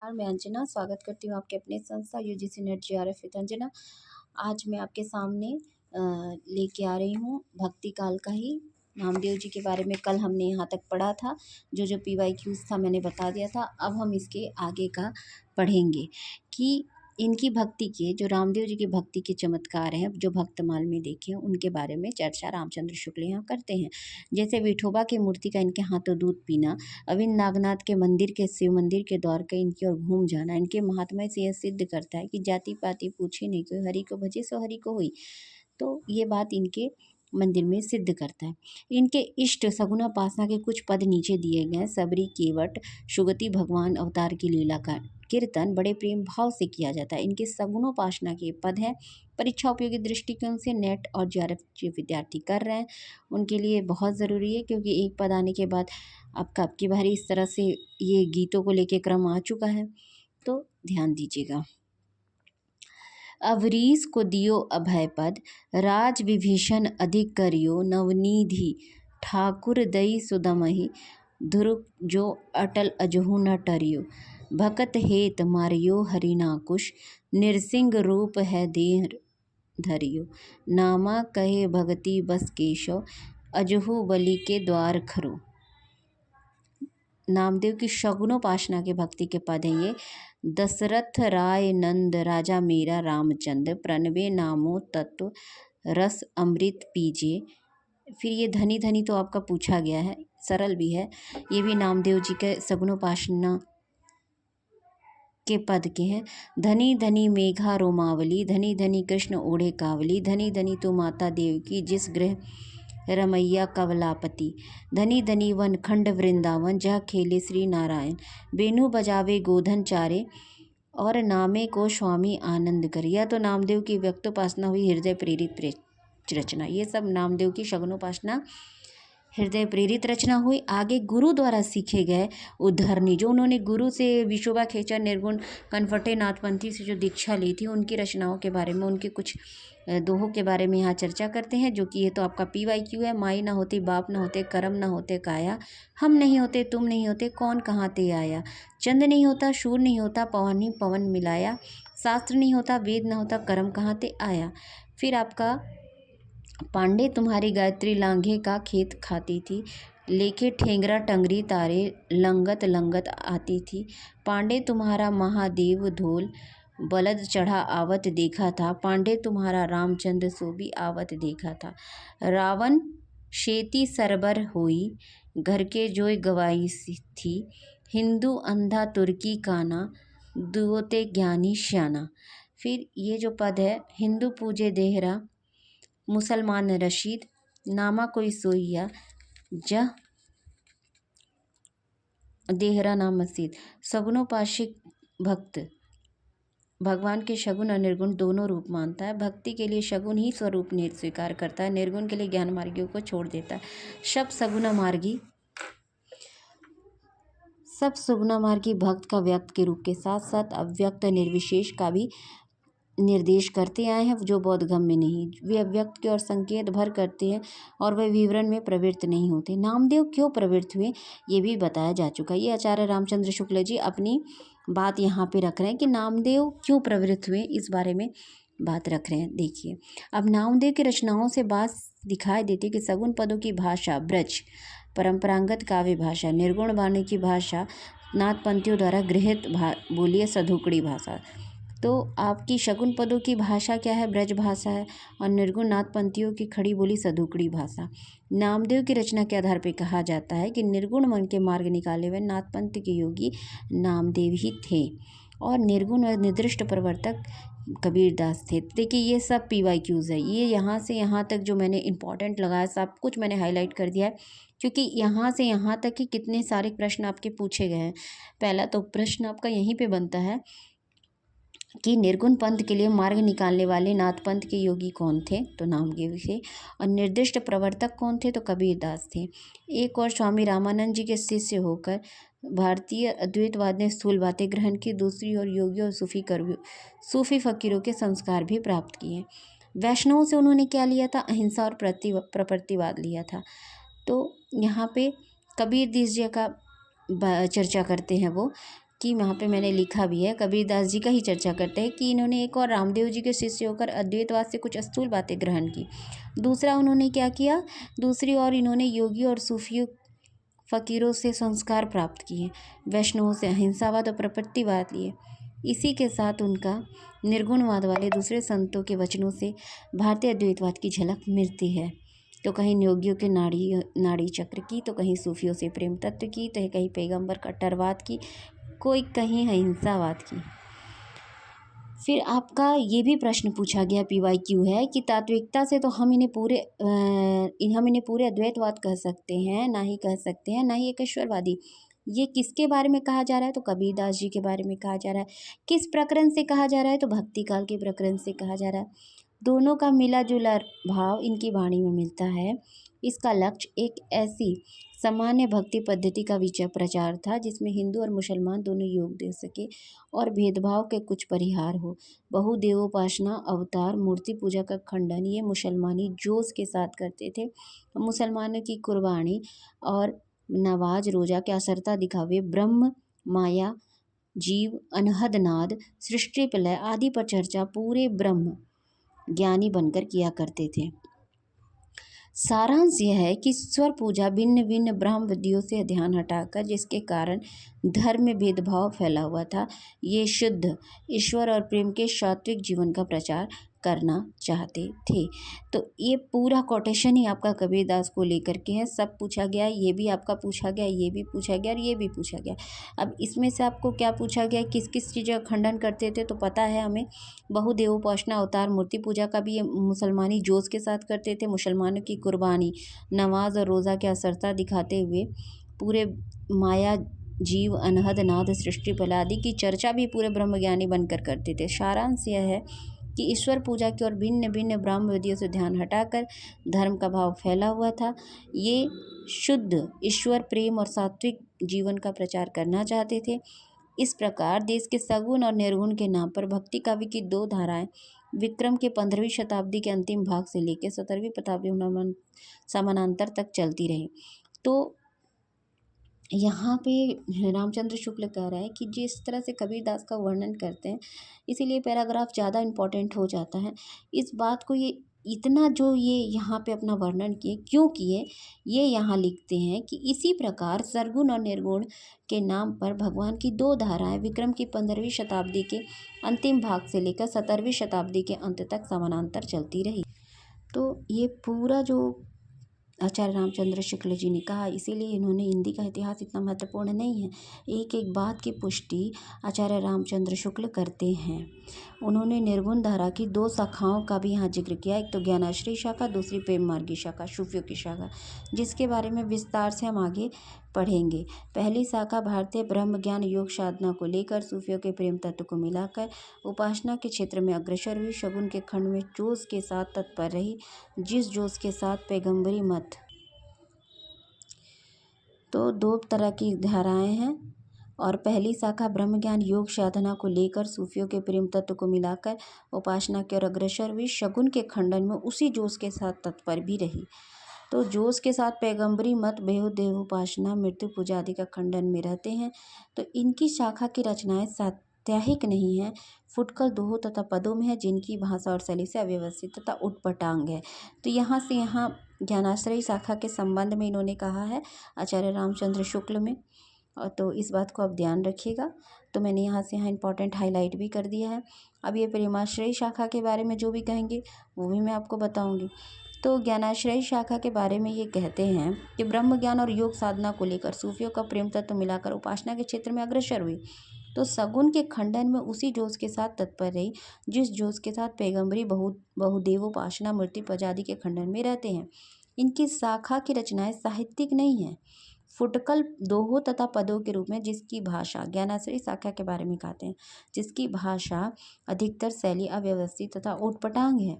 मैं अंजना स्वागत करती हूँ आपके अपने संस्था UGC net JRF with Anjana. आज मैं आपके सामने लेके आ रही हूँ भक्ति काल का ही नामदेव जी के बारे में। कल हमने यहाँ तक पढ़ा था, जो पीवाईक्यूज था मैंने बता दिया था। अब हम इसके आगे का पढ़ेंगे कि इनकी भक्ति के, जो रामदेव जी की भक्ति के चमत्कार हैं, जो भक्तमाल में देखे हैं, उनके बारे में चर्चा रामचंद्र शुक्ल यहाँ करते हैं। जैसे विठोबा की मूर्ति का इनके हाथों दूध पीना, अविंद नागनाथ के मंदिर के, शिव मंदिर के द्वार का इनकी ओर घूम जाना, इनके महात्म्य से यह सिद्ध करता है कि जाति पाति पूछे नहीं कोई, हरि को भजे सो हरि को हुई। तो ये बात इनके मंदिर में सिद्ध करता है। इनके इष्ट सगुनापासना के कुछ पद नीचे दिए गए हैं। सबरी, केवट, सुगति भगवान अवतार की लीला का कीर्तन बड़े प्रेम भाव से किया जाता है। इनके सगुनोपासना के पद हैं। परीक्षा उपयोगी दृष्टिकोण से नेट और जेआरएफ जो विद्यार्थी कर रहे हैं उनके लिए बहुत ज़रूरी है, क्योंकि एक पद आने के बाद आपका आपकी बारी इस तरह से ये गीतों को लेके क्रम आ चुका है, तो ध्यान दीजिएगा। अवरीस को दियो अभय पद, राज विभीषण अधिक करियो, नवनिधि ठाकुर दई सुदमहि, ध्रुव जो अटल अजहु न टरियो, भकत हेत मारियो हरिनाकुश, निरसिंह रूप है देह धरियो, नामा कहे भगति बस केशव, अजहु बलि के द्वार खरो। नामदेव की शगुनोपासना के भक्ति के पद हैं ये। दशरथ राय नंद राजा मेरा रामचंद्र, प्रणवे नामो तत्व रस अमृत पीजे। फिर ये धनी धनी तो आपका पूछा गया है, सरल भी है। ये भी नामदेव जी के सगुनोपासना के पद के हैं। धनी धनी मेघा रोमावली, धनी धनी कृष्ण ओढ़े कावली, धनी धनी तो माता देव की जिस गृह रमैया कवलापति, धनी धनी वन खंड वृंदावन, जहाँ खेले श्री नारायण, बेनु बजावे गोधन चारे, और नामे को स्वामी आनंद कर। यह तो नामदेव की व्यक्तोपासना हुई, हृदय प्रेरित रचना। ये सब नामदेव की शगुनोपासना हृदय प्रेरित रचना हुई। आगे गुरु द्वारा सीखे गए उद्धरणी, जो उन्होंने गुरु से विशोबा खेचर निर्गुण कनफटे नाथपंथी से जो दीक्षा ली थी, उनकी रचनाओं के बारे में, उनके कुछ दोहों के बारे में यहाँ चर्चा करते हैं। जो कि ये तो आपका पीवाईक्यू है। माई ना होते बाप ना होते, कर्म ना होते काया, हम नहीं होते तुम नहीं होते, कौन कहाँ ते आया, चंद नहीं होता सूर नहीं होता, पवन ही पवन मिलाया, शास्त्र नहीं होता वेद ना होता, कर्म कहाँ ते आया। फिर आपका पांडे तुम्हारी गायत्री लांघे का खेत खाती थी, लेके ठेंगरा टंगरी तारे, लंगत लंगत आती थी, पांडे तुम्हारा महादेव धोल, बलद चढ़ा आवत देखा था, पांडे तुम्हारा रामचंद्र सो भी आवत देखा था, रावण शेती सरबर होई, घर के जोय गवाई थी, हिंदू अंधा तुर्की काना, दुओते ज्ञानी श्याना। फिर ये जो पद है, हिंदू पूजे देहरा, मुसलमान रशीद, नामा कोई सोइया, जह देहरा नाम मस्जिद। सगुनोपासिक भक्त भगवान के शगुन और निर्गुण दोनों रूप मानता है। भक्ति के लिए शगुन ही स्वरूप स्वीकार करता है, निर्गुण के लिए ज्ञान मार्गियों को छोड़ देता है। सब सुगुना मार्गी भक्त का व्यक्त के रूप के साथ साथ अव्यक्त निर्विशेष का भी निर्देश करते आए हैं, जो बोधगम में नहीं। वे अव्यक्त के और संकेत भर करते हैं और वे विवरण में प्रवृत्त नहीं होते। नामदेव क्यों प्रवृत्त हुए ये भी बताया जा चुका है। ये आचार्य रामचंद्र शुक्ल जी अपनी बात यहाँ पे रख रहे हैं कि नामदेव क्यों प्रवृत्त हुए, इस बारे में बात रख रहे हैं। देखिए, अब नामदेव की रचनाओं से बात दिखाई देती है कि सगुन पदों की भाषा ब्रज, परंपरागत काव्य भाषा, निर्गुण वाणी की भाषा, नाथपंथियों द्वारा गृहीत बोलिए सधुकड़ी भाषा। तो आपकी शगुन पदों की भाषा क्या है? ब्रज भाषा है। और निर्गुण नाथपंथियों की खड़ी बोली सधुकड़ी भाषा। नामदेव की रचना के आधार पर कहा जाता है कि निर्गुण मन के मार्ग निकाले हुए नाथपंथ के योगी नामदेव ही थे और निर्गुण और निर्दिष्ट प्रवर्तक कबीरदास थे। देखिए, ये सब पीवाईक्यूज है। ये यहाँ से यहाँ तक जो मैंने इंपॉर्टेंट लगाया, सब कुछ मैंने हाईलाइट कर दिया है, क्योंकि यहाँ से यहाँ तक ही कितने सारे प्रश्न आपके पूछे गए हैं। पहला तो प्रश्न आपका यहीं पे बनता है कि निर्गुण पंथ के लिए मार्ग निकालने वाले नाथपंथ के योगी कौन थे? तो नामदेव थे। और निर्दिष्ट प्रवर्तक कौन थे? तो कबीरदास थे। एक और स्वामी रामानंद जी के शिष्य होकर भारतीय अद्वैतवाद ने स्थूल बातें ग्रहण की, दूसरी ओर योगियों और सूफी फकीरों के संस्कार भी प्राप्त किए। वैष्णवों से उन्होंने क्या लिया था? अहिंसा और प्रकृतिवाद लिया था। तो यहाँ पे कबीर दास जी का चर्चा करते हैं वो कि वहाँ पे मैंने लिखा भी है, कबीरदास जी का ही चर्चा करते हैं कि इन्होंने एक और रामदेव जी के शिष्य होकर अद्वैतवाद से कुछ स्थूल बातें ग्रहण की। दूसरा उन्होंने क्या किया, दूसरी ओर इन्होंने योगी और सूफियों फ़कीरों से संस्कार प्राप्त किए, वैष्णवों से अहिंसावाद और प्रकृतिवाद लिए। इसी के साथ उनका निर्गुणवाद वाले दूसरे संतों के वचनों से भारतीय अद्वैतवाद की झलक मिलती है। तो कहीं योगियों के नाड़ी चक्र की, तो कहीं सूफियों से प्रेम तत्व की, तो कहीं पैगंबर कट्टरवाद की, कोई कहीं अहिंसावाद की। फिर आपका ये भी प्रश्न पूछा गया PYQ है कि तात्विकता से तो हम इन्हें पूरे अद्वैतवाद कह सकते हैं, ना ही कह सकते हैं, ना ही एक ईश्वरवादी। ये किसके बारे में कहा जा रहा है, तो कबीरदास जी के बारे में कहा जा रहा है। किस प्रकरण से कहा जा रहा है, तो भक्ति काल के प्रकरण से कहा जा रहा है। दोनों का मिला जुला भाव इनकी वाणी में मिलता है। इसका लक्ष्य एक ऐसी सामान्य भक्ति पद्धति का विचार प्रचार था जिसमें हिंदू और मुसलमान दोनों योग दे सके और भेदभाव के कुछ परिहार हो। बहुदेवोपासना, अवतार, मूर्ति पूजा का खंडन ये मुसलमानी जोश के साथ करते थे। मुसलमानों की कुर्बानी और नवाज रोजा के असरता दिखावे, ब्रह्म, माया, जीव, अनहद नाद, सृष्टि प्रलय आदि पर चर्चा पूरे ब्रह्म ज्ञानी बनकर किया करते थे। सारांश यह है कि ईश्वर पूजा भिन्न भिन्न ब्रह्म विधियों से ध्यान हटाकर, जिसके कारण धर्म में भेदभाव फैला हुआ था, ये शुद्ध ईश्वर और प्रेम के सात्विक जीवन का प्रचार करना चाहते थे। तो ये पूरा कोटेशन ही आपका कबीरदास को लेकर के है। सब पूछा गया, ये भी आपका पूछा गया, ये भी पूछा गया और ये भी पूछा गया। अब इसमें से आपको क्या पूछा गया, किस किस चीज़ का खंडन करते थे, तो पता है हमें। बहुदेवोपासना, अवतार, मूर्ति पूजा का भी ये मुसलमानी जोश के साथ करते थे। मुसलमानों की कुर्बानी, नमाज और रोज़ा के असरता दिखाते हुए पूरे माया, जीव, अनहद नाद, सृष्टि प्रलय आदि की चर्चा भी पूरे ब्रह्मज्ञानी बनकर करते थे। सारांश यह है कि ईश्वर पूजा की और भिन्न भिन्न ब्रह्म विधियों से ध्यान हटाकर धर्म का भाव फैला हुआ था। ये शुद्ध ईश्वर प्रेम और सात्विक जीवन का प्रचार करना चाहते थे। इस प्रकार देश के सगुण और निर्गुण के नाम पर भक्ति काव्य की दो धाराएं विक्रम के 15वीं शताब्दी के अंतिम भाग से लेकर 17वीं शताब्दी समानांतर तक चलती रही। तो यहाँ पे रामचंद्र शुक्ल कह रहा है कि जिस तरह से कबीरदास का वर्णन करते हैं, इसीलिए पैराग्राफ ज़्यादा इम्पोर्टेंट हो जाता है। इस बात को ये इतना जो ये यहाँ पे अपना वर्णन किए क्यों किए, ये यहाँ लिखते हैं कि इसी प्रकार सरगुण और निर्गुण के नाम पर भगवान की दो धाराएं विक्रम की 15वीं शताब्दी के अंतिम भाग से लेकर 17वीं शताब्दी के अंत तक समानांतर चलती रही। तो ये पूरा जो आचार्य रामचंद्र शुक्ल जी ने कहा, इसीलिए इन्होंने हिंदी का इतिहास इतना महत्वपूर्ण नहीं है। एक एक बात की पुष्टि आचार्य रामचंद्र शुक्ल करते हैं। उन्होंने निर्गुण धारा की दो शाखाओं का भी यहाँ जिक्र किया, एक तो ज्ञानाश्रय शाखा, दूसरी प्रेम मार्गी शाखा, सूफियों की शाखा, जिसके बारे में विस्तार से हम आगे पढ़ेंगे। पहली शाखा भारतीय ब्रह्म ज्ञान योग साधना को लेकर सूफियों के प्रेम तत्व को मिलाकर उपासना के क्षेत्र में अग्रसर हुई। शगुन के खंड में जोश के साथ तत्पर रही, जिस जोश के साथ पैगंबरी मत। तो दो तरह की धाराएं हैं और पहली शाखा ब्रह्म ज्ञान योग साधना को लेकर सूफियों के प्रेम तत्व को मिलाकर उपासना की ओर अग्रसर हुई। शगुन के खंडन में उसी जोश के साथ तत्पर भी रही। तो जोश के साथ पैगंबरी मत, बहुदेवोपासना, मृत्यु पूजा आदि का खंडन में रहते हैं। तो इनकी शाखा की रचनाएं साप्ताहिक नहीं है, फुटकर दोहों तथा पदों में है, जिनकी भाषा और शैली से अव्यवस्थित तथा उटपटांग है। तो यहाँ से यहाँ ज्ञानाश्रय शाखा के संबंध में इन्होंने कहा है आचार्य रामचंद्र शुक्ल में, और तो इस बात को आप ध्यान रखिएगा। तो मैंने यहाँ से यहाँ इंपॉर्टेंट हाईलाइट भी कर दिया है। अब ये प्रेमाश्रय शाखा के बारे में जो भी कहेंगे वो भी मैं आपको बताऊँगी। तो ज्ञानाश्रय शाखा के बारे में ये कहते हैं कि ब्रह्म ज्ञान और योग साधना को लेकर सूफियों का प्रेम तत्व मिलाकर उपासना के क्षेत्र में अग्रसर हुई। तो सगुन के खंडन में उसी जोश के साथ तत्पर रही, जिस जोश के साथ पैगंबरी बहुदेवोपासना, मूर्ति पूजा आदि के खंडन में रहते हैं। इनकी शाखा की रचनाएं साहित्यिक नहीं है, फुटकल दोहों तथा पदों के रूप में, जिसकी भाषा ज्ञानाश्रय शाखा के बारे में कहते हैं, जिसकी भाषा अधिकतर शैली अव्यवस्थित तथा उटपटांग है।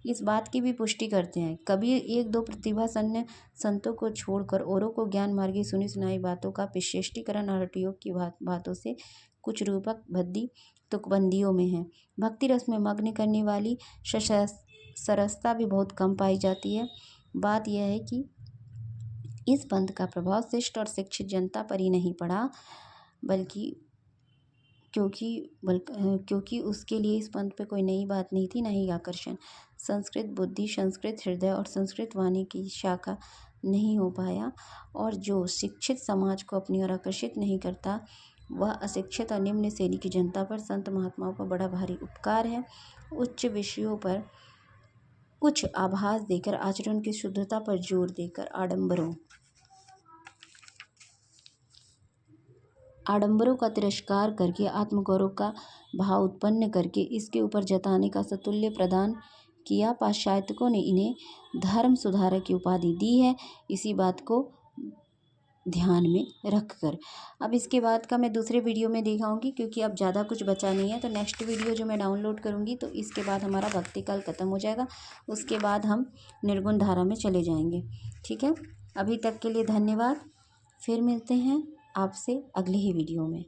इस बात की भी पुष्टि करते हैं। कबीर एक दो प्रतिभासन्न संतों को छोड़कर औरों को ज्ञान मार्गी सुनी सुनाई बातों का विशेषीकरण और हठयोग की बातों से कुछ रूपक भद्दी तुकबंदियों में है। भक्ति रस में मग्न करने वाली सरसता भी बहुत कम पाई जाती है। बात यह है कि इस पंथ का प्रभाव शिष्ट और शिक्षित जनता पर ही नहीं पड़ा, बल्कि क्योंकि उसके लिए इस पंथ पे कोई नई बात नहीं थी, ना ही आकर्षण। संस्कृत बुद्धि, संस्कृत हृदय और संस्कृत वाणी की शाखा नहीं हो पाया, और जो शिक्षित समाज को अपनी ओर आकर्षित नहीं करता, वह अशिक्षित और निम्न श्रेणी की जनता पर संत महात्माओं का बड़ा भारी उपकार है। उच्च विषयों पर कुछ आभास देकर, आचरण की शुद्धता पर जोर देकर, आडंबरों का तिरस्कार करके, आत्मगौरव का भाव उत्पन्न करके इसके ऊपर जताने का सतुल्य प्रदान किया। पाश्चात्यों ने इन्हें धर्म सुधारक की उपाधि दी है, इसी बात को ध्यान में रखकर। अब इसके बाद का मैं दूसरे वीडियो में दिखाऊंगी, क्योंकि अब ज़्यादा कुछ बचा नहीं है। तो नेक्स्ट वीडियो जो मैं डाउनलोड करूंगी, तो इसके बाद हमारा भक्ति काल खत्म हो जाएगा। उसके बाद हम निर्गुण धारा में चले जाएंगे। ठीक है, अभी तक के लिए धन्यवाद। फिर मिलते हैं आपसे अगले ही वीडियो में।